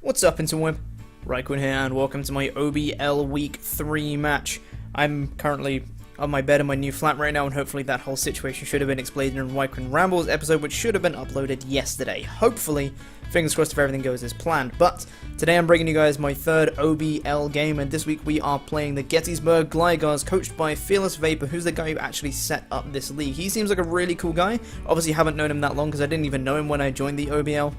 What's up, Interweb? RhyQuinn here, and welcome to my OBL Week 3 match. I'm currently on my bed in my new flat right now, and hopefully that whole situation should have been explained in RhyQuinn Rambles episode, which should have been uploaded yesterday. Hopefully, fingers crossed if everything goes as planned. But today I'm bringing you guys my third OBL game, and this week we are playing the Gettysburg Gligars, coached by FearlessVapor, who's the guy who actually set up this league. He seems like a really cool guy. Obviously, haven't known him that long because I didn't even know him when I joined the OBL.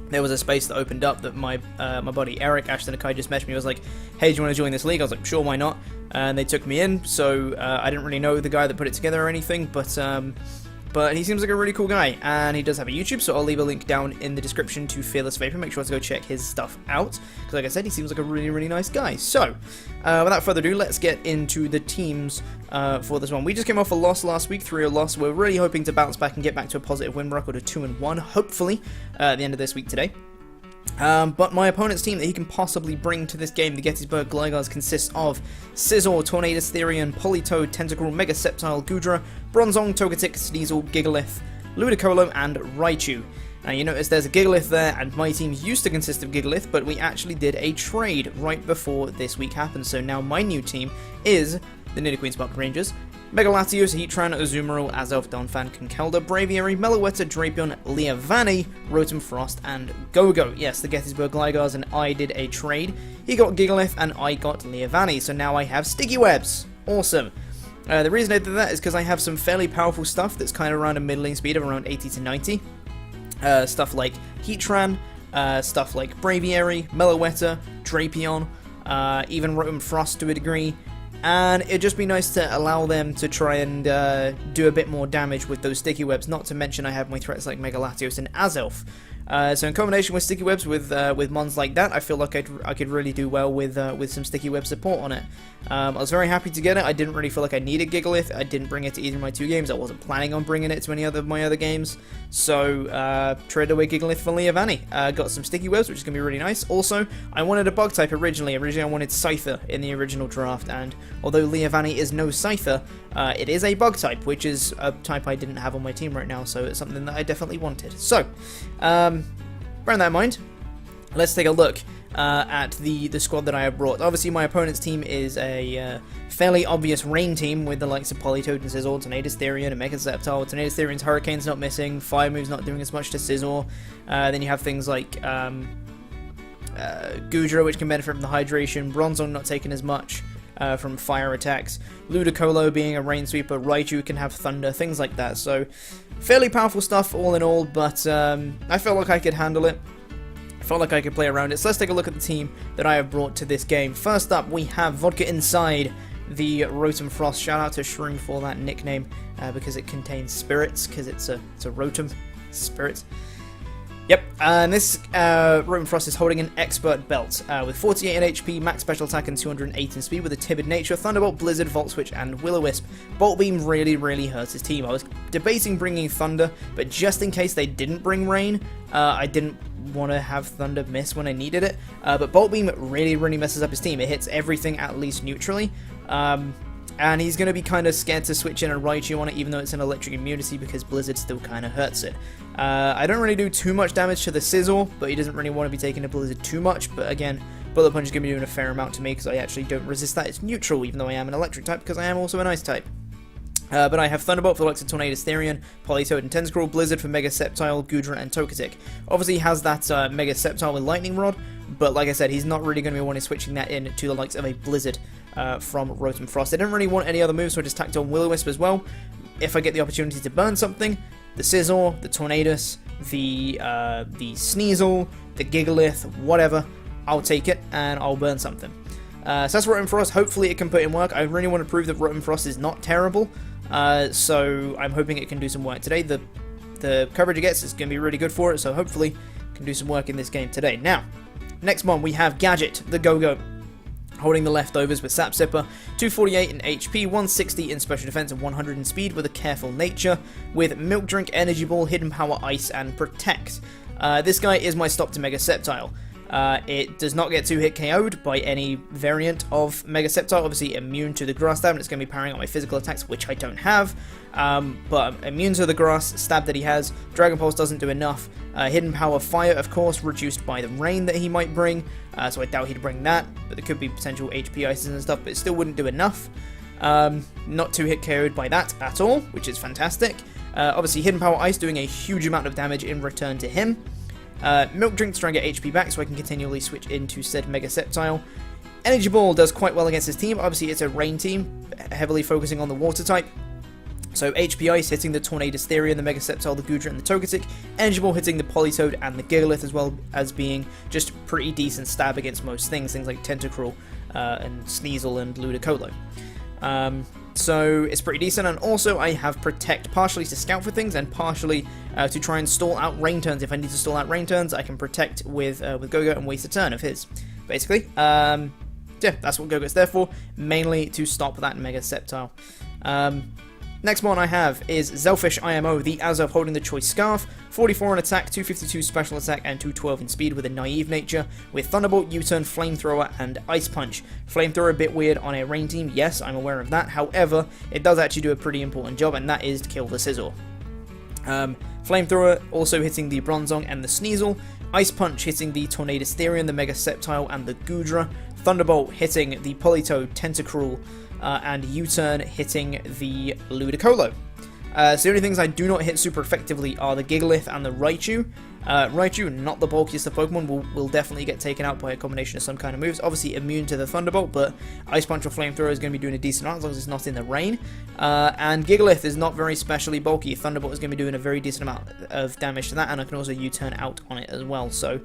There was a space that opened up that my buddy Eric, Ashton Akai, just messaged me. He was like, hey, do you want to join this league? I was like, sure, why not? And they took me in, so I didn't really know the guy that put it together or anything, but he seems like a really cool guy, and he does have a YouTube, so I'll leave a link down in the description to FearlessVapor. Make sure to go check his stuff out, because like I said, he seems like a really, really nice guy. So, without further ado, let's get into the teams for this one. We just came off a loss last week, 3-0 loss. We're really hoping to bounce back and get back to a positive win record of 2-1, hopefully, at the end of this week today. But my opponent's team that he can possibly bring to this game, the Gettysburg Gligars, consists of Scizor, Tornadus, Therian, Politoed, Tentacruel, Mega Sceptile, Goodra, Bronzong, Togetic, Sneasel, Gigalith, Ludicolo, and Raichu. Now you notice there's a Gigalith there, and my team used to consist of Gigalith, but we actually did a trade right before this week happened, so now my new team is the Nidoqueens Pocket Rangers, Mega Latios, Heatran, Azumarill, Azelf, Donphan, Conkeldurr, Braviary, Meloetta, Drapion, Leavanny, Rotom Frost, and Go-Go. Yes, the Gettysburg Gligars and I did a trade. He got Gigalith and I got Leavanny, so now I have Sticky Webs. Awesome. The reason I did that is because I have some fairly powerful stuff that's kind of around a middling speed of around 80 to 90. Stuff like Heatran, stuff like Braviary, Meloetta, Drapion, even Rotom Frost to a degree. And it'd just be nice to allow them to try and do a bit more damage with those Sticky Webs, not to mention I have my threats like Mega Latios and Azelf. So in combination with Sticky Webs with mons like that, I feel like I could really do well with some Sticky Web support on it. I was very happy to get it. I didn't really feel like I needed Gigalith. I didn't bring it to either of my two games. I wasn't planning on bringing it to any of my other games. So traded away Gigalith for Leavanny. Got some Sticky Webs, which is going to be really nice. Also, I wanted a bug type originally. Originally, I wanted Scyther in the original draft, and although Leavanny is no Scyther, it is a bug type, which is a type I didn't have on my team right now, so it's something that I definitely wanted. So, bearing that in mind, let's take a look at the squad that I have brought. Obviously, my opponent's team is a fairly obvious rain team with the likes of Politoed and Scizor, Tornadus, Therian, and Mega Sceptile. Tornadus, Therian's Hurricane's not missing, Fire Move's not doing as much to Scizor. Then you have things like Goodra, which can benefit from the hydration, Bronzong not taking as much from fire attacks, Ludicolo being a rain sweeper, Raichu can have thunder, things like that. So, fairly powerful stuff all in all, but I felt like I could handle it. I felt like I could play around it. So let's take a look at the team that I have brought to this game. First up, we have Vodka Inside, the Rotom Frost. Shout out to Shroom for that nickname, because it contains spirits, because it's a Rotom spirits. Yep, and this Rotom Frost is holding an Expert Belt with 48 in HP, max special attack, and 208 in speed with a timid nature, Thunderbolt, Blizzard, Volt Switch, and Will-O-Wisp. Bolt Beam really, really hurts his team. I was debating bringing Thunder, but just in case they didn't bring Rain, I didn't want to have Thunder miss when I needed it. But Bolt Beam really, really messes up his team. It hits everything at least neutrally. And he's going to be kind of scared to switch in a Raichu on it, even though it's an electric immunity, because Blizzard still kind of hurts it. I don't really do too much damage to the Scizor, but he doesn't really want to be taking a Blizzard too much. But again, Bullet Punch is going to be doing a fair amount to me, because I actually don't resist that. It's neutral, even though I am an electric type, because I am also an ice type. But I have Thunderbolt for the likes of Tornadus, Therian, Politoed, and Tentacruel, Blizzard for Mega Sceptile, Goodra, and Togetic. Obviously, he has that Mega Sceptile with Lightning Rod, but like I said, he's not really going to be wanting switching that in to the likes of a Blizzard from Rotom Frost. I didn't really want any other moves, so I just tacked on Will-O-Wisp as well. If I get the opportunity to burn something, the Scizor, the Tornadus, the Sneasel, the Gigalith, whatever, I'll take it, and I'll burn something. So that's Rotom Frost. Hopefully it can put in work. I really want to prove that Rotom Frost is not terrible, so I'm hoping it can do some work today. The coverage it gets is going to be really good for it, so hopefully it can do some work in this game today. Now, next one we have Gadget, the Go-Go, holding the leftovers with Sap Sipper, 248 in HP, 160 in special defense, and 100 in speed with a careful nature, with Milk Drink, Energy Ball, Hidden Power, Ice, and Protect. This guy is my stop to Mega Sceptile. It does not get 2-hit KO'd by any variant of Mega Sceptile. Obviously immune to the grass stab, and it's going to be powering up my physical attacks, which I don't have. But I'm immune to the grass stab that he has. Dragon Pulse doesn't do enough. Hidden Power Fire, of course, reduced by the rain that he might bring. So I doubt he'd bring that, but there could be potential HP ices and stuff, but it still wouldn't do enough. Not 2-hit KO'd by that at all, which is fantastic. Obviously Hidden Power Ice doing a huge amount of damage in return to him. Milk Drink to try and get HP back so I can continually switch into said Mega Sceptile. Energy Ball does quite well against his team. Obviously it's a rain team, heavily focusing on the water type. So HP Ice hitting the Tornadus Therian, the Mega Sceptile, the Goodra, and the Togetic. Energy Ball hitting the Politoed and the Gigalith, as well as being just pretty decent stab against most things like Tentacruel and Sneasel and Ludicolo. So it's pretty decent, and also I have Protect, partially to scout for things and partially to try and stall out rain turns. If I need to stall out rain turns, I can Protect with Go-Go and waste a turn of his, basically. Yeah, that's what Go-Go's there for, mainly to stop that Mega Sceptile. Next one I have is Zelfish IMO, the Azov holding the Choice Scarf, 44 in attack, 252 special attack, and 212 in speed with a naive nature, with Thunderbolt, U-Turn, Flamethrower, and Ice Punch. Flamethrower a bit weird on a rain team, yes, I'm aware of that, however, it does actually do a pretty important job, and that is to kill the Scizor. Flamethrower also hitting the Bronzong and the Sneasel, Ice Punch hitting the Tornadus Therian, the Mega Sceptile, and the Goodra, Thunderbolt hitting the Politoed, Tentacruel, and U-Turn hitting the Ludicolo. So the only things I do not hit super effectively are the Gigalith and the Raichu. Raichu, not the bulkiest of Pokemon, will definitely get taken out by a combination of some kind of moves. Obviously immune to the Thunderbolt, but Ice Punch or Flamethrower is going to be doing a decent amount as long as it's not in the rain. And Gigalith is not very specially bulky. Thunderbolt is going to be doing a very decent amount of damage to that, and I can also U-turn out on it as well. So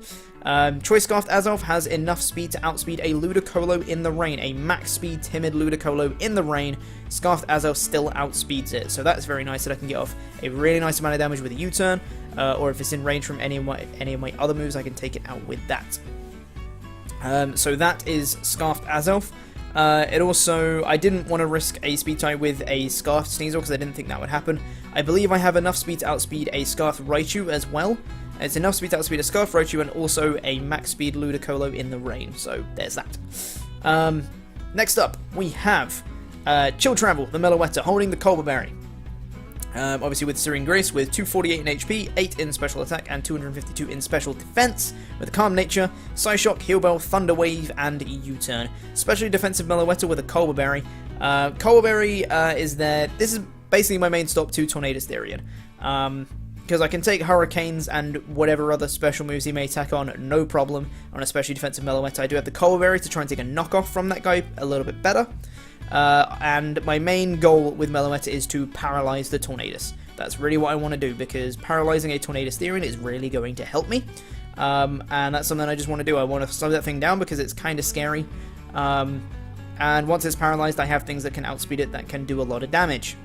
Choice Scarfed Azov has enough speed to outspeed a Ludicolo in the rain. A max speed timid Ludicolo in the rain. Scarfed Azov still outspeeds it, so that's very nice that I can get off a really nice amount of damage with a U-turn, or if it's in range from any of my other moves, I can take it out with that. So that is Scarfed Azov. It also, I didn't want to risk a speed tie with a Scarfed Sneasel because I didn't think that would happen. I believe I have enough speed to outspeed a Scarfed Raichu as well. It's enough speed to outspeed a Scarfed Raichu and also a max speed Ludicolo in the rain, so there's that. Next up, we have Chill Travel, the Meloetta, holding the Colbur Berry. Obviously with Serene Grace, with 248 in HP, 8 in special attack, and 252 in special defense, with a Calm Nature, Psyshock, Heal Bell, Thunder Wave, and U-Turn. Especially defensive Meloetta with a Colbur Berry. Colbur Berry is there. This is basically my main stop to Tornadus Therian. Because I can take Hurricanes and whatever other special moves he may tack on, no problem, on especially defensive Meloetta. I do have the Colbur Berry to try and take a knockoff from that guy a little bit better. And my main goal with Meloetta is to paralyze the Tornadus. That's really what I want to do, because paralyzing a Tornadus Therian is really going to help me. And that's something I just want to do. I want to slow that thing down because it's kind of scary. And once it's paralyzed, I have things that can outspeed it that can do a lot of damage.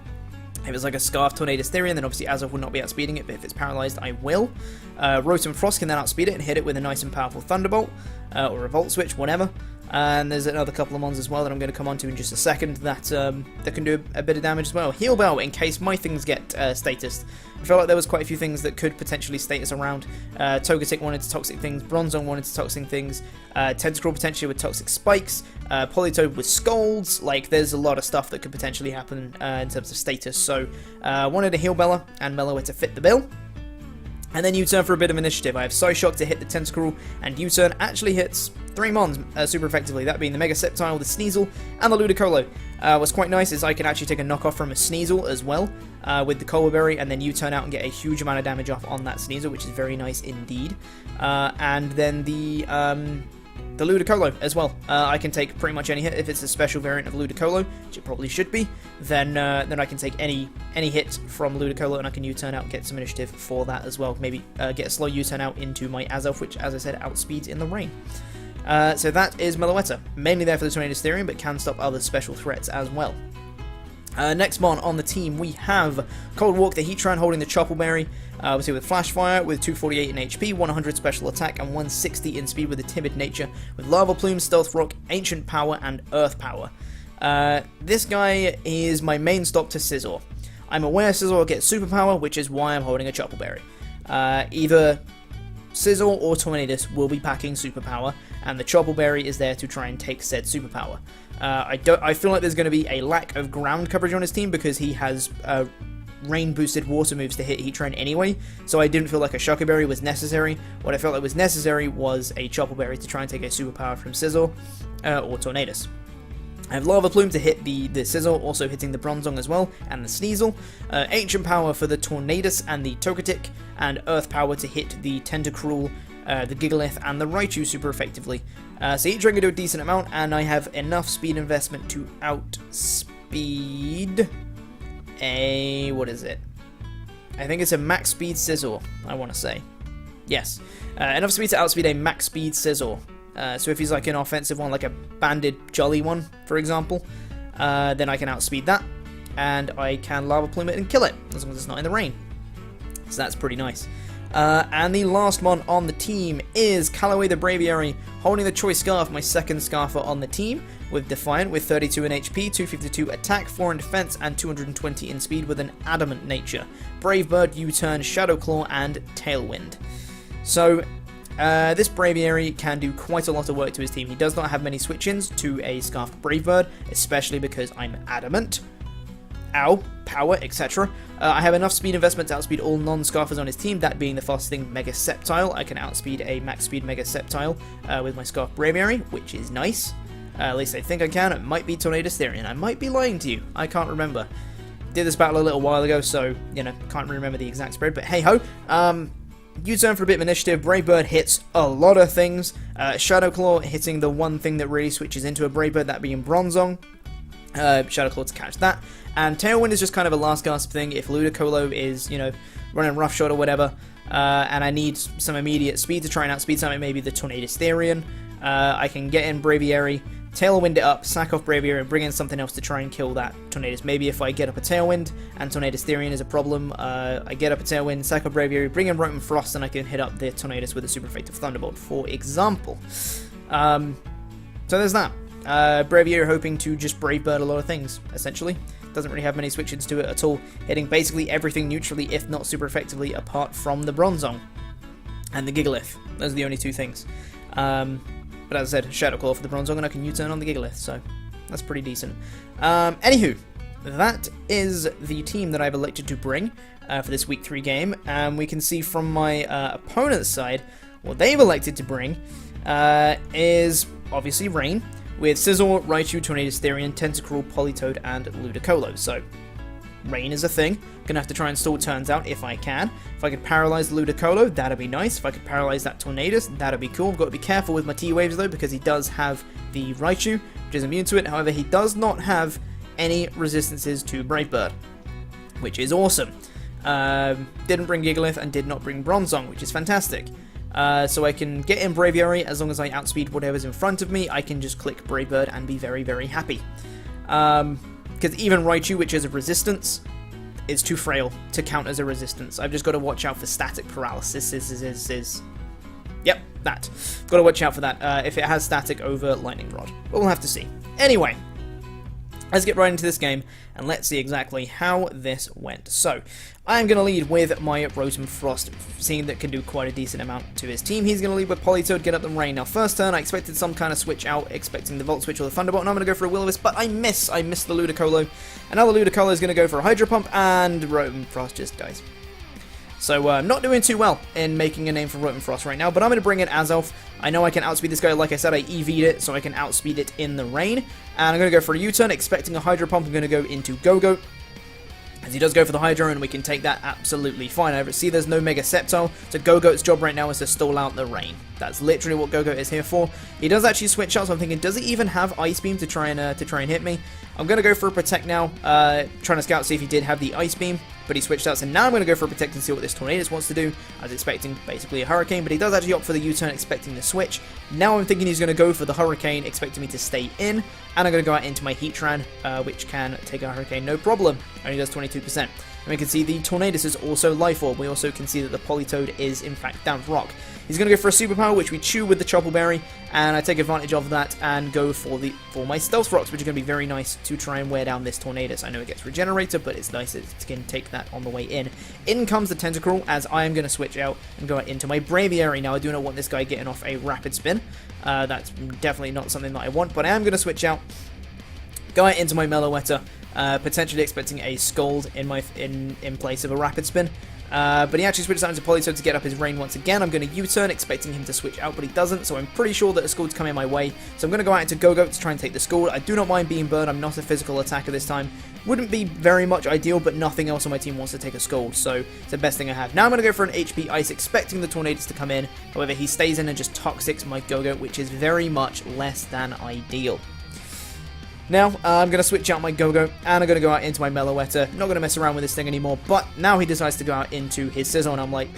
If it's like a Scarf Tornadus Therian, then obviously Azov will not be outspeeding it, but if it's paralyzed, I will. Rotom Frost can then outspeed it and hit it with a nice and powerful Thunderbolt, or a Volt Switch, whatever. And there's another couple of mons as well that I'm going to come on to in just a second that can do a bit of damage as well. Heal Bell, in case my things get statused. I felt like there was quite a few things that could potentially status around. Togetic wanted to toxic things, Bronzong wanted to toxic things, Tentacruel potentially with toxic spikes, Politoed with Scalds. Like, there's a lot of stuff that could potentially happen in terms of status. So wanted a Heal Bella and Meloetta to fit the bill. And then U-Turn for a bit of initiative. I have Psyshock to hit the Tentacruel, and U-Turn actually hits 3 mons super effectively, that being the Mega Sceptile, the Sneasel, and the Ludicolo. What's quite nice is I can actually take a knockoff from a Sneasel as well, with the Colbur Berry, and then U-Turn out and get a huge amount of damage off on that Sneasel, which is very nice indeed. And then the Ludicolo as well. I can take pretty much any hit. If it's a special variant of Ludicolo, which it probably should be, then I can take any hit from Ludicolo, and I can U-turn out and get some initiative for that as well. Maybe get a slow U-turn out into my Azov, which, as I said, outspeeds in the rain. So that is Meloetta. Mainly there for the Tornadus Therian, but can stop other special threats as well. Next mon on the team, we have Cold Walk, the Heatran, holding the Chople Berry. Obviously with Flash Fire, with 248 in HP, 100 special attack, and 160 in speed with a timid nature, with Lava Plume, Stealth Rock, Ancient Power, and Earth Power. This guy is my main stop to Scizor. I'm aware Scizor gets Superpower, which is why I'm holding a Chople Berry. Either Scizor or Tornadus will be packing Superpower, and the Chople Berry is there to try and take said Superpower. I feel like there's going to be a lack of ground coverage on his team because he has rain-boosted water moves to hit Heatran anyway, so I didn't feel like a Shocker Berry was necessary. What I felt like was necessary was a Chople Berry to try and take a Superpower from Scizor or Tornadus. I have Lava Plume to hit the Scizor, also hitting the Bronzong as well, and the Sneasel. Ancient Power for the Tornadus and the Togetic, and Earth Power to hit the Tentacruel, the Gigalith, and the Raichu super effectively. So each one can do a decent amount, and I have enough speed investment to outspeed what is it? I think it's a max speed Scizor, I want to say. Yes. Enough speed to outspeed a max speed Scizor. So if he's like an offensive one, like a banded Jolly one, for example, then I can outspeed that, and I can Lava Plume it and kill it, as long as it's not in the rain. So that's pretty nice. And the last one on the team is Callaway the Braviary, holding the Choice Scarf, my second Scarfer on the team, with Defiant, with 32 in HP, 252 attack, 4 in defense, and 220 in speed with an Adamant nature. Brave Bird, U-Turn, Shadow Claw, and Tailwind. So, this Braviary can do quite a lot of work to his team. He does not have many switch-ins to a Scarf Brave Bird, especially because I'm Adamant. Ow, power, etc. I have enough speed investment to outspeed all non-Scarfers on his team, that being the fastest thing, Mega Sceptile. I can outspeed a max speed Mega Sceptile with my Scarf Braviary, which is nice. At least I think I can. It might be Tornadus Therian. I might be lying to you. I can't remember. Did this battle a little while ago, so, you know, can't remember the exact spread, but hey-ho. U-turn for a bit of initiative. Brave Bird hits a lot of things. Shadow Claw hitting the one thing that really switches into a Brave Bird, that being Bronzong. Shadow Claw to catch that. And Tailwind is just kind of a last gasp thing. If Ludicolo is, you know, running roughshod or whatever, and I need some immediate speed to try and outspeed something, maybe the Tornadus Therian, I can get in Braviary, Tailwind it up, sack off Braviary, and bring in something else to try and kill that Tornadus. Maybe if I get up a Tailwind and Tornadus Therian is a problem, I get up a Tailwind, sack off Braviary, bring in Rotom Frost, and I can hit up the Tornadus with a super effective Thunderbolt, for example. So there's that. Braviary hoping to just Brave Bird a lot of things, essentially. Doesn't really have many switch-ins to it at all, hitting basically everything neutrally, if not super effectively, apart from the Bronzong and the Gigalith. Those are the only two things. But as I said, Shadow Claw for the Bronzong, and I can U-turn on the Gigalith, so that's pretty decent. Anywho, that is the team that I've elected to bring for this Week 3 game, and we can see from my opponent's side, what they've elected to bring is obviously Rain, with Scizor, Raichu, Tornadus Therian, Tentacruel, Politoed, and Ludicolo. So, Rain is a thing. Gonna have to try and stall turns out if I can. If I could paralyze Ludicolo, that'd be nice. If I could paralyze that Tornadus, that'd be cool. I've got to be careful with my T-Waves though, because he does have the Raichu, which is immune to it. However, he does not have any resistances to Brave Bird, which is awesome. Didn't bring Gigalith and did not bring Bronzong, which is fantastic. So I can get in Braviary, as long as I outspeed whatever's in front of me, I can just click Brave Bird and be very, very happy. Because even Raichu, which is a resistance, is too frail to count as a resistance. I've just got to watch out for static paralysis. Yep, that. Got to watch out for that, if it has static over Lightning Rod. But we'll have to see. Anyway, let's get right into this game, and let's see exactly how this went. So, I'm going to lead with my Rotom Frost, seeing that can do quite a decent amount to his team. He's going to lead with Politoed, get up the Rain. Now, first turn, I expected some kind of switch out, expecting the Volt Switch or the Thunderbolt, and I'm going to go for a Will-O-Wisp, but I miss the Ludicolo. And now the Ludicolo is going to go for a Hydro Pump, and Rotom Frost just dies. So, I'm not doing too well in making a name for Rotom Frost right now, but I'm going to bring in Azelf. I know I can outspeed this guy. Like I said, I EV'd it, so I can outspeed it in the rain. And I'm going to go for a U-turn, expecting a Hydro Pump. I'm going to go into Go-Go, as he does go for the Hydro, and we can take that absolutely fine. I see there's no Mega Sceptile, so Go-Go's job right now is to stall out the rain. That's literally what Go-Go is here for. He does actually switch out, so I'm thinking, does he even have Ice Beam to try and hit me? I'm going to go for a Protect now, trying to scout see if he did have the Ice Beam, but he switched out, so now I'm going to go for a Protect and see what this Tornadus wants to do. I was expecting basically a Hurricane, but he does actually opt for the U-turn, expecting the switch. Now I'm thinking he's going to go for the Hurricane, expecting me to stay in, and I'm going to go out into my Heatran, which can take a Hurricane no problem. Only does 22%. And we can see the Tornadus is also Life Orb. We also can see that the Politoed is, in fact, Damp Rock. He's going to go for a Superpower, which we chew with the Chople Berry, and I take advantage of that and go for my Stealth Rocks, which are going to be very nice to try and wear down this Tornadus. I know it gets Regenerator, but it's nice that it can take that on the way in. In comes the Tentacruel, as I am going to switch out and go into my Braviary. Now, I do not want this guy getting off a Rapid Spin. That's definitely not something that I want, but I am going to switch out, go out into my Meloetta, potentially expecting a Scald in place of a Rapid Spin. But he actually switches out into Politoed to get up his rain once again. I'm going to U-turn, expecting him to switch out, but he doesn't, so I'm pretty sure that a Scald's coming my way. So I'm going to go out into Go-Go to try and take the Scald. I do not mind being burned. I'm not a physical attacker this time. Wouldn't be very much ideal, but nothing else on my team wants to take a Scald, so it's the best thing I have. Now I'm going to go for an HP Ice, expecting the Tornadus to come in. However, he stays in and just Toxics my Go-Go, which is very much less than ideal. Now, I'm going to switch out my Go-Go, and I'm going to go out into my Meloetta. Not going to mess around with this thing anymore, but now he decides to go out into his Sizzle, and I'm like,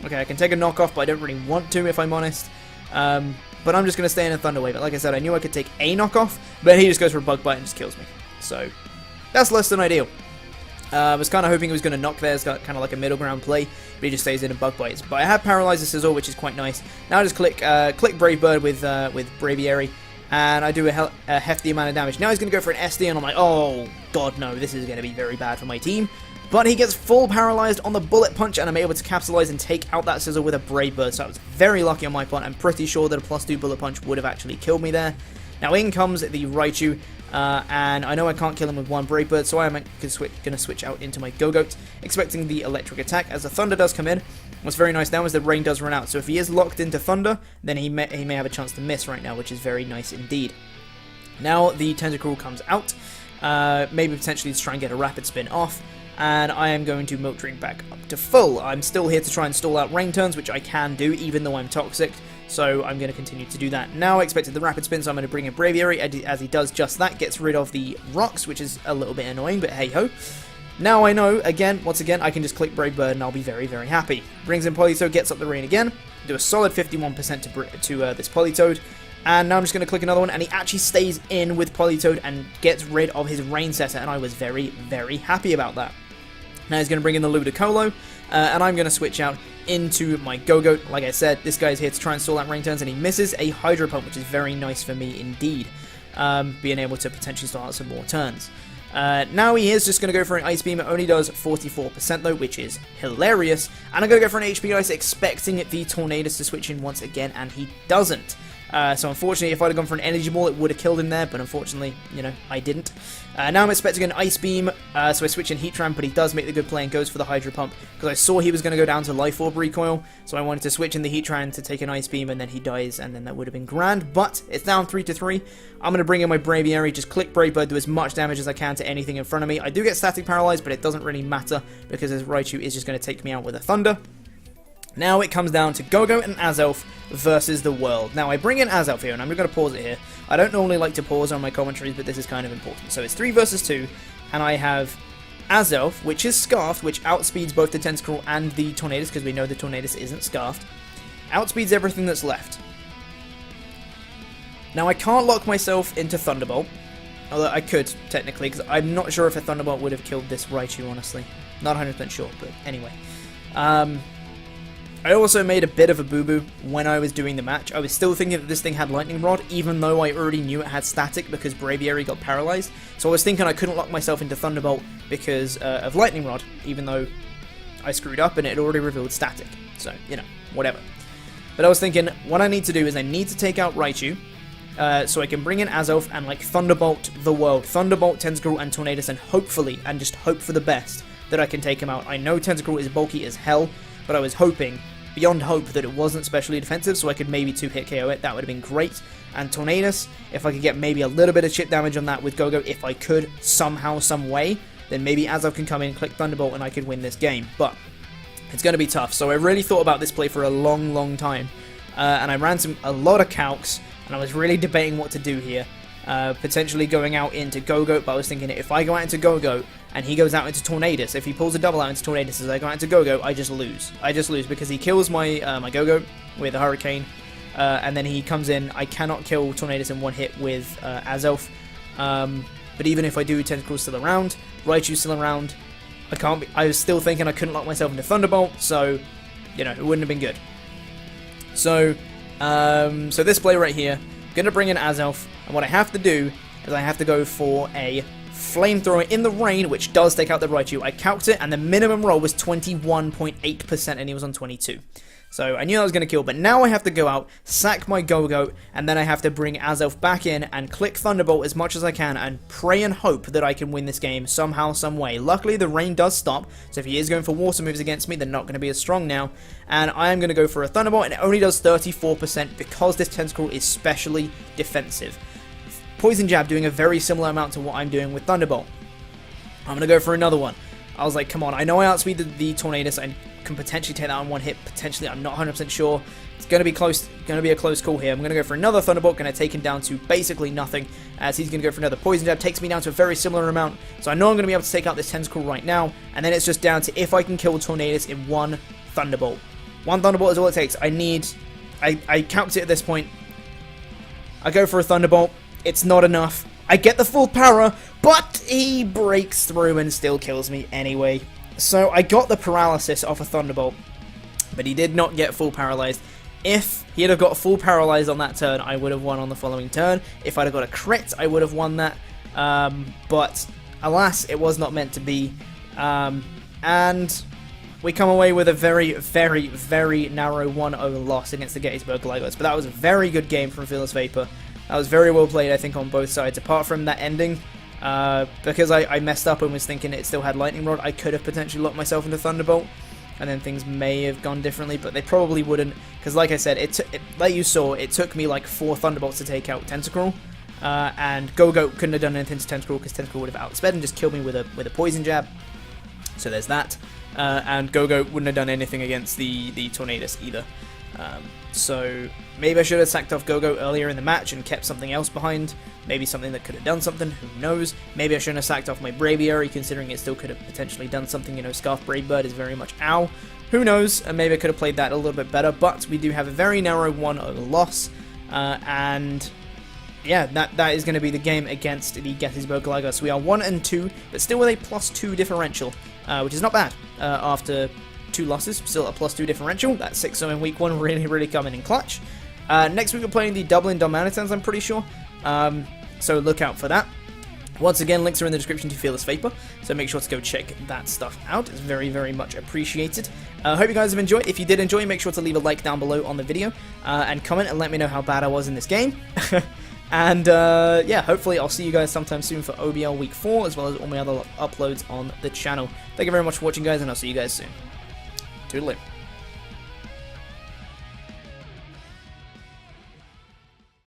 okay, I can take a knockoff, but I don't really want to, if I'm honest. But I'm just going to stay in a Thunder Wave. Like I said, I knew I could take a knockoff, but he just goes for a Bug Bite and just kills me. So, that's less than ideal. I was kind of hoping he was going to knock there. It's got kind of like a middle ground play, but he just stays in and Bug Bites. But I have Paralyzed the Sizzle, which is quite nice. Now I just click Brave Bird with Braviary, and I do a hefty amount of damage. Now he's going to go for an SD, and I'm like, oh, god no, this is going to be very bad for my team. But he gets full paralyzed on the Bullet Punch, and I'm able to capitalize and take out that Sizzle with a Brave Bird. So I was very lucky on my part. I'm pretty sure that a +2 Bullet Punch would have actually killed me there. Now in comes the Raichu, and I know I can't kill him with one Brave Bird, so I'm going to switch out into my Go-Goat, expecting the Electric Attack. As the Thunder does come in, what's very nice now is the Rain does run out, so if he is locked into Thunder, then he may have a chance to miss right now, which is very nice indeed. Now the Tentacruel comes out, maybe potentially to try and get a Rapid Spin off, and I am going to Milk Drink back up to full. I'm still here to try and stall out Rain turns, which I can do, even though I'm Toxic, so I'm going to continue to do that. Now I expected the Rapid Spin, so I'm going to bring in Braviary, as he does just that, gets rid of the rocks, which is a little bit annoying, but hey-ho. Now I know, once again, I can just click Brave Bird and I'll be very, very happy. Brings in Politoed, gets up the rain again, do a solid 51% to this Politoed, and now I'm just going to click another one, and he actually stays in with Politoed and gets rid of his Rain Setter, and I was very, very happy about that. Now he's going to bring in the Ludicolo, and I'm going to switch out into my Go-Goat. Like I said, this guy's here to try and stall out rain turns, and he misses a Hydro Pump, which is very nice for me indeed, being able to potentially stall out some more turns. Now he is just going to go for an Ice Beam. It only does 44% though, which is hilarious. And I'm going to go for an HP Ice, expecting the Tornadus to switch in once again, and he doesn't. So unfortunately, if I'd have gone for an Energy Ball, it would have killed him there, but unfortunately, I didn't. Now I'm expecting an Ice Beam, so I switch in Heatran, but he does make the good play and goes for the Hydro Pump, because I saw he was going to go down to Life Orb Recoil, so I wanted to switch in the Heatran to take an Ice Beam, and then he dies, and then that would have been grand, but it's down 3-3. I'm going to bring in my Braviary, just click Brave Bird, do as much damage as I can to anything in front of me. I do get Static Paralyzed, but it doesn't really matter, because his Raichu is just going to take me out with a Thunder. Now it comes down to Go-Go and Azelf versus the world. Now I bring in Azelf here, and I'm going to pause it here. I don't normally like to pause on my commentaries, but this is kind of important. So it's 3 versus 2, and I have Azelf, which is Scarfed, which outspeeds both the Tentacruel and the Tornadus, because we know the Tornadus isn't Scarfed. Outspeeds everything that's left. Now I can't lock myself into Thunderbolt, although I could, technically, because I'm not sure if a Thunderbolt would have killed this Raichu, honestly. Not 100% sure, but anyway. I also made a bit of a boo-boo when I was doing the match. I was still thinking that this thing had Lightning Rod, even though I already knew it had Static because Braviary got paralyzed. So I was thinking I couldn't lock myself into Thunderbolt because of Lightning Rod, even though I screwed up and it had already revealed Static. So, whatever. But I was thinking, what I need to do is I need to take out Raichu, so I can bring in Azelf and, Thunderbolt the world. Thunderbolt, Tentacruel, and Tornadus, and hopefully, and just hope for the best, that I can take him out. I know Tentacruel is bulky as hell, but I was hoping, beyond hope, that it wasn't specially defensive, so I could maybe 2-hit KO it. That would have been great. And Tornadus, if I could get maybe a little bit of chip damage on that with Go-Go, if I could, somehow, some way, then maybe Azelf can come in, click Thunderbolt, and I could win this game. But it's going to be tough, so I really thought about this play for a long, long time. And I ran a lot of calcs, and I was really debating what to do here. Potentially going out into Go-Go, but I was thinking if I go out into Go-Go and he goes out into Tornadus, if he pulls a double out into Tornadus as I go out into Go-Go, I just lose. I just lose because he kills my my Go-Go with a Hurricane, and then he comes in. I cannot kill Tornadus in one hit with Azelf, but even if I do, Tentacruel's still around, Raichu's still around, I was still thinking I couldn't lock myself into Thunderbolt, so, you know, it wouldn't have been good. So, so this play right here, I'm going to bring in Azelf, and what I have to do is I have to go for a Flamethrower in the rain, which does take out the Raichu. I calced it, and the minimum roll was 21.8%, and he was on 22. So I knew that was going to kill, but now I have to go out, sack my Go-Goat, and then I have to bring Azelf back in and click Thunderbolt as much as I can and pray and hope that I can win this game somehow, some way. Luckily, the rain does stop, so if he is going for water moves against me, they're not going to be as strong now. And I am going to go for a Thunderbolt, and it only does 34% because this Tentacruel is specially defensive. Poison Jab doing a very similar amount to what I'm doing with Thunderbolt. I'm going to go for another one. I was like, come on, I know I outspeed the Tornadus, I can potentially take that on one hit, potentially, I'm not 100% sure. It's going to be close, going to be a close call here. I'm going to go for another Thunderbolt, going to take him down to basically nothing, as he's going to go for another Poison Jab, takes me down to a very similar amount, so I know I'm going to be able to take out this Tentacruel right now, and then it's just down to if I can kill Tornadus in one Thunderbolt. One Thunderbolt is all it takes. I calculate it at this point. I go for a Thunderbolt, it's not enough. I get the full power, but he breaks through and still kills me anyway. So I got the paralysis off a Thunderbolt, but he did not get full paralyzed. If he had got full paralyzed on that turn, I would have won on the following turn. If I'd have got a crit, I would have won that. But alas, it was not meant to be. And we come away with a very, very, very narrow 1-0 loss against the Gettysburg Gligars. But that was a very good game from FearlessVapor. That was very well played, I think, on both sides. Apart from that ending, because I messed up and was thinking it still had Lightning Rod, I could have potentially locked myself into Thunderbolt, and then things may have gone differently, but they probably wouldn't, because like I said, like you saw, it took me like 4 Thunderbolts to take out Tentacruel, and Go-Goat couldn't have done anything to Tentacruel, because Tentacruel would have outsped and just killed me with a Poison Jab, so there's that, and Go-Goat wouldn't have done anything against the Tornadus either. So maybe I should have sacked off Go-Goat earlier in the match and kept something else behind. Maybe something that could have done something, who knows. Maybe I shouldn't have sacked off my Braviary, considering it still could have potentially done something. You know, Scarf Brave Bird is very much ow. Who knows, and maybe I could have played that a little bit better, but we do have a very narrow 1-0 loss. And yeah, that is going to be the game against the Gettysburg Gligars. So we are 1-2, but still with a +2 differential, which is not bad after 2 losses, still a +2 differential. That 6-0 in week 1 really coming in clutch. Next week we're playing the Dublin Dominatons, I'm pretty sure. So look out for that. Once again, links are in the description to FearlessVapor, so make sure to go check that stuff out. It's very, very much appreciated. Hope you guys have enjoyed. If you did enjoy, make sure to leave a like down below on the video, and comment and let me know how bad I was in this game. And yeah, hopefully I'll see you guys sometime soon for OBL week 4, as well as all my other uploads on the channel. Thank you very much for watching, guys, and I'll see you guys soon. Toodaloo.